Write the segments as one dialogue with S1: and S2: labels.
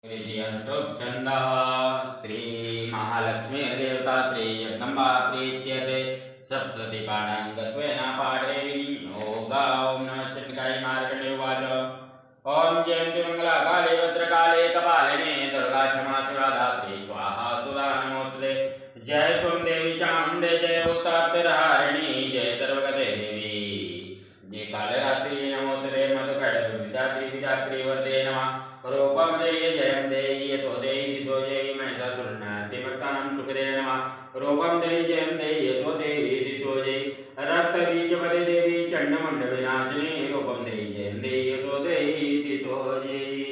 S1: ऋषियन्तुच्छन्दः श्री महालक्ष्मी देवता श्री जगदम्बा प्रीत्यते सप्तति पाठाङ्गत्वेन पाठे योगा ॐ नमः शिवाय मार्कण्डेय उवाच ॐ जयन्ति मङ्गलाकाले भद्रकाले कपालिने दुर्गा क्षमा शिवा धात्री स्वाहा सुधा नमोस्तुते जय त्वं देवी चामुण्डे जय उत्तरहरिणी जय सर्वगते देवी जय कालरात्रि नमोस्तुते मधुकैटभविधात्री विधात्री वरदे नमः रूपं देय जयं देयि यशो देयि दिशो जयि महिषासुरनाथि भक्तानां सुखदे नमः रूपं देयि जयं देयि यशो देयि दिशो जयि रक्तबीजपदे देवी चण्डमुण्डविनाशिनी रूपं देयि जयं देयि यशो देयि दिशो जयि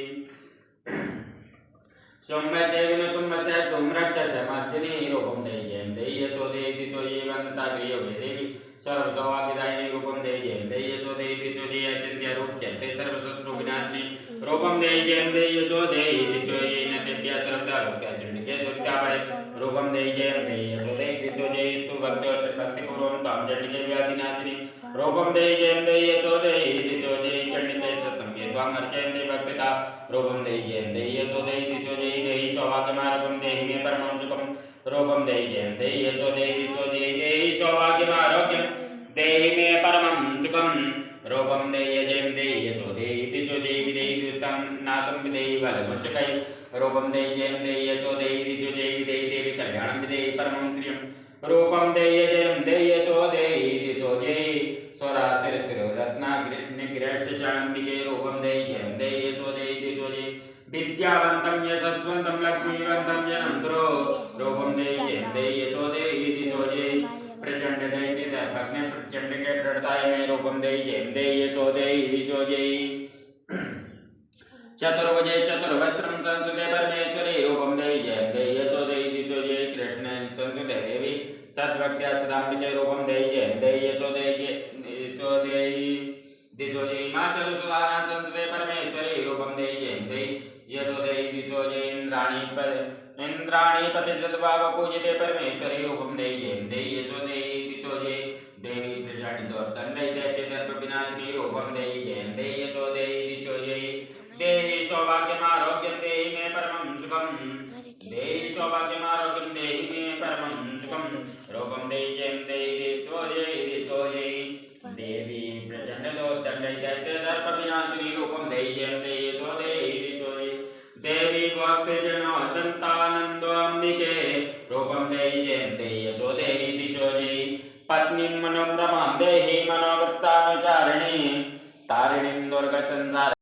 S1: शुम्भस्य विनुशुम्भस्य धूम्रक्षस्य मर्दिनी रूपं देयि जयं देयि यशो देयि दिशो जयि वन्दताग्रियोगे देवी सर्वसौभाग्यदायिनी रूपं देयि जयं देयि यशो देयि दिशो जयि अचिन्त्य रूपचर्ते सर्वशत्रुविनाशिनी रूपं देयि जयं देयि यशो देयि दिशो जयि नतेभ्यः सर्वसाभक्त्याचण्डिके दुर्गाभये रूपं देयि जयं देयि यशो देयि दिशो जयि सुभक्त्यो भक्तिपूर्वं तां चण्डिके व्याधिनाशिनी रूपं देयि जयं देयि यशो देयि दिशो जयि चण्डिते सतं ये त्वां अर्चयन्ते भक्तिता रूपं देयि जयं देयि यशो देयि दिशो जयि देहि सौभाग्यमार्गं देहि मे परमं सुखं रूपं देयि जयं देयि यशो देयि दिशो जयि देहि सौभाग्यमारोग्यं देहि मे परमं सुखं रूपं देयि जयं देयि यशो देयि दिशो जयि विदेहि दुष्टं नाशं विदेहि बलमुषकै रूपं देयि जयं देयि यशो देयि दिशो जयि विदेहि देवि कल्याणं विदेहि परमं श्रियं रूपं देयि जयं देयि यशो देयि दिशो जयि स्वराशिरशिरो रत्नाग्रष्टचाण्डिके रूपं देयि जयं देयि यशो देयि दिशो जयि विद्यावन्तं यशस्वन्तं लक्ष्मीवन्तं जनं कुरु रूपं देयि जयं देयि यशो देयि दिशो जयि प्रचंड दैत्य दर्पज्ञ प्रचंड के दृढ़ताय में रूपम देयि जयं देयि यशो देयि दिशो जयि चतुर्भुजे चतुर्वस्त्रं संस्कृते परमेश्वरी रूपम देयि जयं देयि यशो देयि दिशो जयि कृष्णे संस्कृते देवी तद्भक्त्या सदाम्बिके रूपम देयि जयं देयि यशो देयि दिशो जयि हिमाचल सुधाना संस्कृते परमेश्वरी रूपम देयि जयं देयि यशो देयि दिशो जयि इंद्राणी पति सद्भाव पूजिते परमेश्वरी रूपम देयि जयं देयि यशो देयि दिशो जयि देवी प्रचंडितोर्दण्डै दैत्य दर्प विनाशिनी रूपम देयि जयं देयि यशो देयि दिशो जयि देहि सौभाग्यमा